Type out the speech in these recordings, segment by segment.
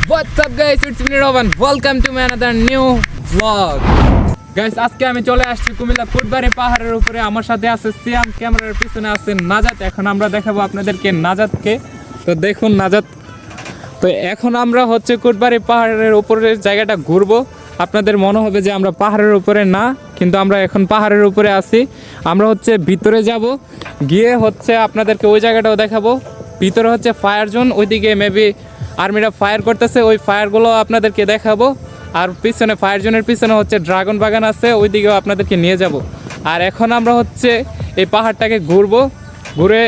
What's up guys, it's me Rowan. Welcome to my another new vlog. Guys, আজকে আমি চলে আসছি কুমিল্লা কোটবাড়ি পাহাড়ের উপরে। আমার সাথে আছে সিয়াম, ক্যামেরার পিছনে আছে নাজাত। এখন আমরা দেখাবো আপনাদেরকে নাজাতকে। তো দেখুন নাজাত। তো এখন আমরা হচ্ছে কোটবাড়ি পাহাড়ের উপরের জায়গাটা ঘুরবো। আপনাদের মনে হবে যে আমরা পাহাড়ের উপরে না, কিন্তু আমরা এখন পাহাড়ের উপরে আছি। আমরা হচ্ছে ভিতরে যাব, গিয়ে হচ্ছে আপনাদেরকে ওই জায়গাটাও দেখাবো। ভিতরে হচ্ছে ফায়ার জোন, ওইদিকে মেবি আর্মিরা ফায়ার করতেছে, ওই ফায়ারগুলো আপনাদেরকে দেখাবো। আর পিছনে ফায়ার জোনের পিছনে হচ্ছে ড্রাগন বাগান আছে, ওইদিকেও আপনাদেরকে নিয়ে যাব। আর এখন আমরা হচ্ছে এই পাহাড়টাকে ঘুরবো, ঘুরে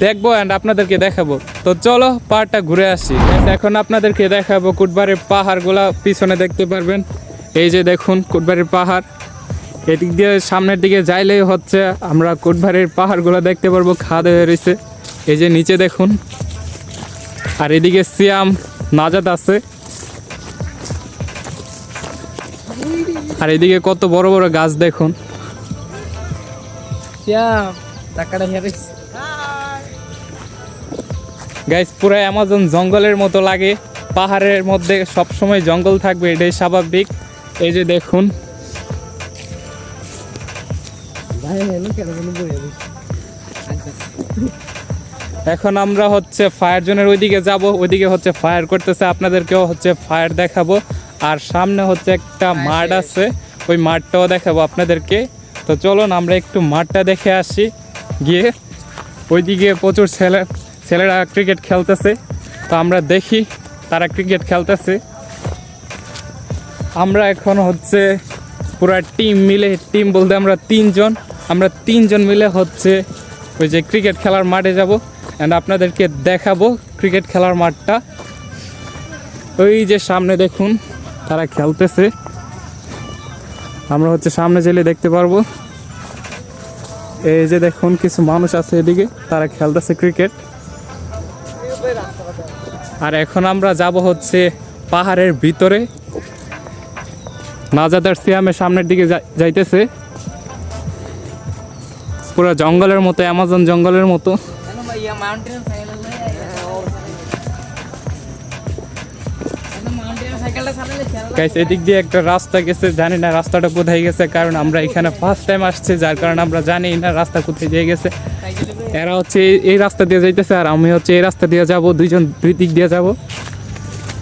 দেখবো অ্যান্ড আপনাদেরকে দেখাবো। তো চলো পাহাড়টা ঘুরে আসি। এখন আপনাদেরকে দেখাবো কোটবাড়ির পাহাড়গুলা। পিছনে দেখতে পারবেন, এই যে দেখুন কোটবাড়ির পাহাড়। এদিক দিয়ে সামনের দিকে যাইলেই হচ্ছে আমরা কোটবাড়ির পাহাড়গুলো দেখতে পারবো। খাদ হয়ে রয়েছে, এই যে নিচে দেখুন। আর এদিকে সিয়াম নাজাত আছে। আর এদিকে কত বড় বড় গাছ দেখুন। গাইস, পুরো অ্যামাজন জঙ্গলের মতো লাগে। পাহাড়ের মধ্যে সবসময় জঙ্গল থাকবে, এটাই স্বাভাবিক। এই যে দেখুন, এখন আমরা হচ্ছে ফায়ার জোনের ওইদিকে যাব। ওইদিকে হচ্ছে ফায়ার করতেছে, আপনাদেরকেও হচ্ছে ফায়ার দেখাবো। আর সামনে হচ্ছে একটা মাঠ আছে, ওই মাঠটাও দেখাবো আপনাদেরকে। তো চলুন আমরা একটু মাঠটা দেখে আসি গিয়ে। ওইদিকে প্রচুর ছেলেরা ক্রিকেট খেলতেছে, তো আমরা দেখি তারা ক্রিকেট খেলতেছে। আমরা এখন হচ্ছে পুরা টিম মিলে, টিম বলতে আমরা তিনজন মিলে হচ্ছে ওই যে ক্রিকেট খেলার মাঠে যাব অ্যান্ড আপনাদেরকে দেখাবো ক্রিকেট খেলার মাঠটা। ওই যে সামনে দেখুন তারা খেলতেছে, আমরা হচ্ছে সামনে গেলে দেখতে পারবো। এই যে দেখুন কিছু মানুষ আছে এদিকে, তারা খেলতেছে ক্রিকেট। আর এখন আমরা যাব হচ্ছে পাহাড়ের ভিতরে। নাজাত আর সিয়ামের সামনের দিকে যাইতেছে। পুরো জঙ্গলের মতো, অ্যামাজন জঙ্গলের মতো। গাইস, এদিক দিয়ে একটা রাস্তা গেছে, জানি না রাস্তাটা কোথায় গেছে, কারণ আমরা এখানে ফার্স্ট টাইম আসছি, যার কারণে আমরা জানি না রাস্তা কোথায় দিয়ে গেছে। এরা হচ্ছে এই রাস্তা দিয়ে যাইতেছে আর আমি হচ্ছে এই রাস্তা দিয়ে যাব, দুইজন দুই দিক দিয়ে যাব।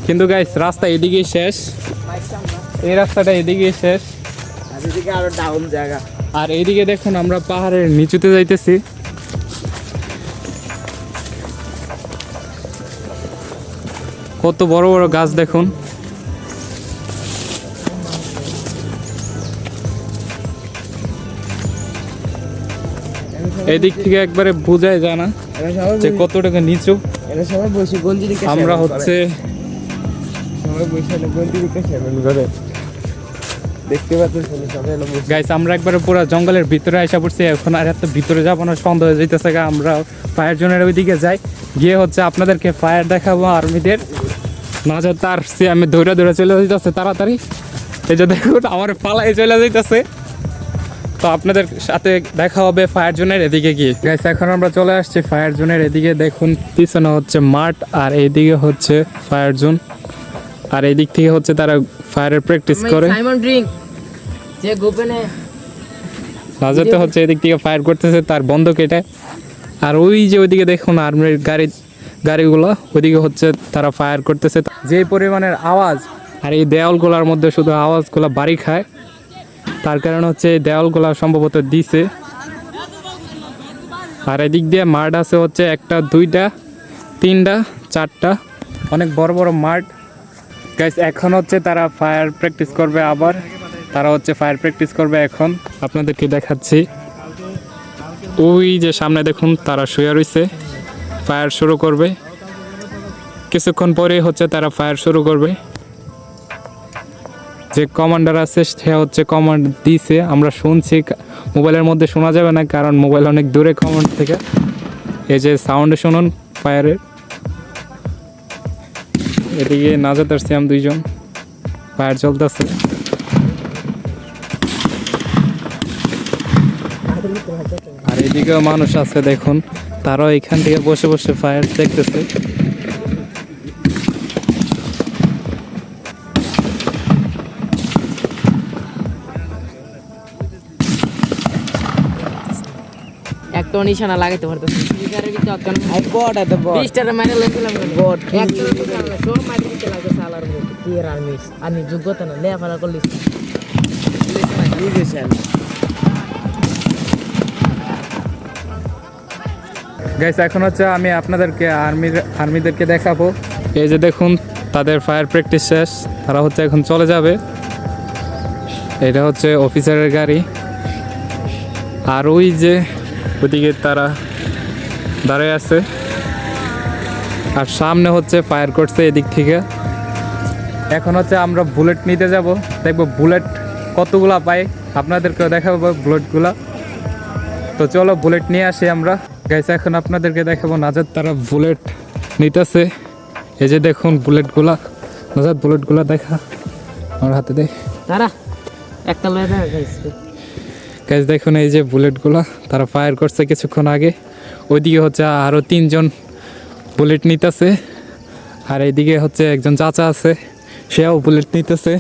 কিন্তু গাইস, রাস্তা এদিকেই শেষ, এই রাস্তাটা এদিকেই শেষ। আরো ডাউন জায়গা। আর এইদিকে দেখুন আমরা পাহাড়ের নিচুতে যাইতেছি। কত বড় বড় গাছ দেখুন। এদিক থেকে একবারে বোঝাই যায় না যে কতটুকু নিচু। আমরা হচ্ছে দেখতে পাচ্ছি গাইস, আমরা একবারে পুরো জঙ্গলের ভিতরে আসা পড়ছি। এখন আর এত ভিতরে যাবো না, সন্দেহ হয়ে যাইতেছে। আমরা ফায়ার জোনের ওইদিকে যাই, গিয়ে হচ্ছে আপনাদেরকে ফায়ার দেখাবো আর্মিদের। নাজাত তার সিয়ামে দৌড়ে চলে যাইতেছে তাড়াতাড়ি। এই যে দেখুন আমার পালাই চলে যাইতেছে। তো আপনাদের সাথে দেখা হবে ফায়ার জোনের এদিকে গিয়ে। গাইস, এখন আমরা চলে আসছি ফায়ার জোনের এদিকে। দেখুন পিছনে হচ্ছে মাঠ আর এইদিকে হচ্ছে ফায়ার জোন। আর এই দিক থেকে হচ্ছে তারা ফায়ারের প্র্যাকটিস করে। নাজাতে হচ্ছে এদিক থেকে ফায়ার করতেছে তার বন্দুক এটা। আর ওই যে ওইদিকে দেখুন আর্মির গাড়িগুলো, ওইদিকে হচ্ছে তারা ফায়ার করতেছে। যে পরিমাণের আওয়াজ, আর এই দেওয়ালগুলোর মধ্যে শুধু আওয়াজগুলো বাড়ি খায়, তার কারণে হচ্ছে এই দেওয়ালগুলো সম্ভবত দিছে। আর এদিক দিয়ে মাঠ আছে হচ্ছে একটা, দুইটা, তিনটা, চারটা, অনেক বড় বড় মাঠ। গাইস, এখন হচ্ছে তারা ফায়ার প্র্যাকটিস করবে। আবার তারা হচ্ছে ফায়ার প্র্যাকটিস করবে। এখন আপনাদেরকে দেখাচ্ছি, ওই যে সামনে দেখুন তারা শুয়ে রয়েছে, ফায়ার শুরু করবে কিছুক্ষণ পরে হচ্ছে তারা ফায়ার শুরু করবে। যে কমান্ডার আছে সে হচ্ছে কমান্ড দিছে, আমরা শুনছি। মোবাইলের মধ্যে শোনা যাবে না, কারণ মোবাইল অনেক দূরে কমান্ড থেকে। এই যে সাউন্ডে শুনুন ফায়ারের। এদিকে নাজাত আর সিয়াম দুইজন, ফায়ার চলতেছে। আর এদিকেও মানুষ আছে দেখুন, তারাও এখান থেকে বসে বসে ফায়ার দেখতেছে। একটা নিশানা লাগাইতে পারতেছি ফ্রিজারের ভিতরে অতক্ষণ আর বট এত বট 20টার মাইরে লইছিলাম বট একটা নিশানা সব মাইরে দিতে লাগে সালার মতো কি আর মিস আমি যোগ্যতা না লেফালা করলিস বুঝেছেন গাইস এখন হচ্ছে আমি আপনাদেরকে আর্মিদেরকে দেখাবো। এই যে দেখুন তাদের ফায়ার প্র্যাকটিস শেষ, তারা হচ্ছে এখন চলে যাবে। এটা হচ্ছে অফিসারের গাড়ি, আর ওই যে ওদিকে তারা দাঁড়িয়ে আছে, আর সামনে হচ্ছে ফায়ার করছে এদিক থেকে। এখন হচ্ছে আমরা বুলেট নিতে যাব, দেখবো বুলেট কতগুলা পাই, আপনাদেরকেও দেখাবো বুলেটগুলা। তো চলো বুলেট নিয়ে আসি আমরা। গাইস এখন আপনাদেরকে দেখাবো নাজাদ তারা বুলেট নিতেছে। এই যে দেখুন বুলেটগুলা, নাজাদ বুলেটগুলা দেখা আমার হাতে দেখ। তারা একটা লয়ে দেখা গাইস গাইস দেখুন এই যে বুলেটগুলা তারা ফায়ার করছে কিছুক্ষণ আগে। ওইদিকে হচ্ছে আরও 3 জন বুলেট নিতেছে, আর এইদিকে হচ্ছে একজন চাচা আছে, সেও বুলেট নিতেছে,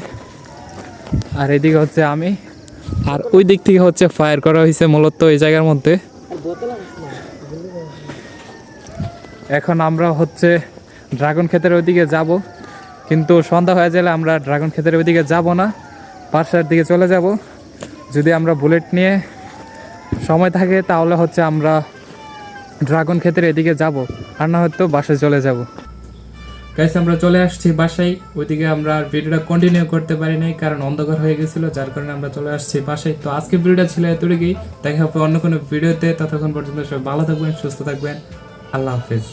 আর এদিকে হচ্ছে আমি। আর ওই দিক থেকে হচ্ছে ফায়ার করা হয়েছে মূলত এই জায়গার মধ্যে। এখন আমরা হচ্ছে ড্রাগন ক্ষেতের ওইদিকে যাব, কিন্তু সন্ধ্যা হয়ে গেলে আমরা ড্রাগন ক্ষেতের ওইদিকে যাব না, বাসার দিকে চলে যাব। যদি আমরা বুলেট নিয়ে সময় থাকে তাহলে হচ্ছে আমরা ড্রাগন ক্ষেতের এদিকে যাব, আর না হয়তো বাসায় চলে যাব। গাইস আমরা চলে আসছি বাসায়, ওইদিকে আমরা ভিডিওটা কন্টিনিউ করতে পারি নাই কারণ অন্ধকার হয়ে গেছিলো, যার কারণে আমরা চলে আসছি বাসায়। তো আজকে ভিডিওটা ছিল এতটুকুই, দেখা হবে অন্য কোনো ভিডিওতে। ততক্ষণ পর্যন্ত সবাই ভালো থাকবেন, সুস্থ থাকবেন, আল্লাহ হাফেজ।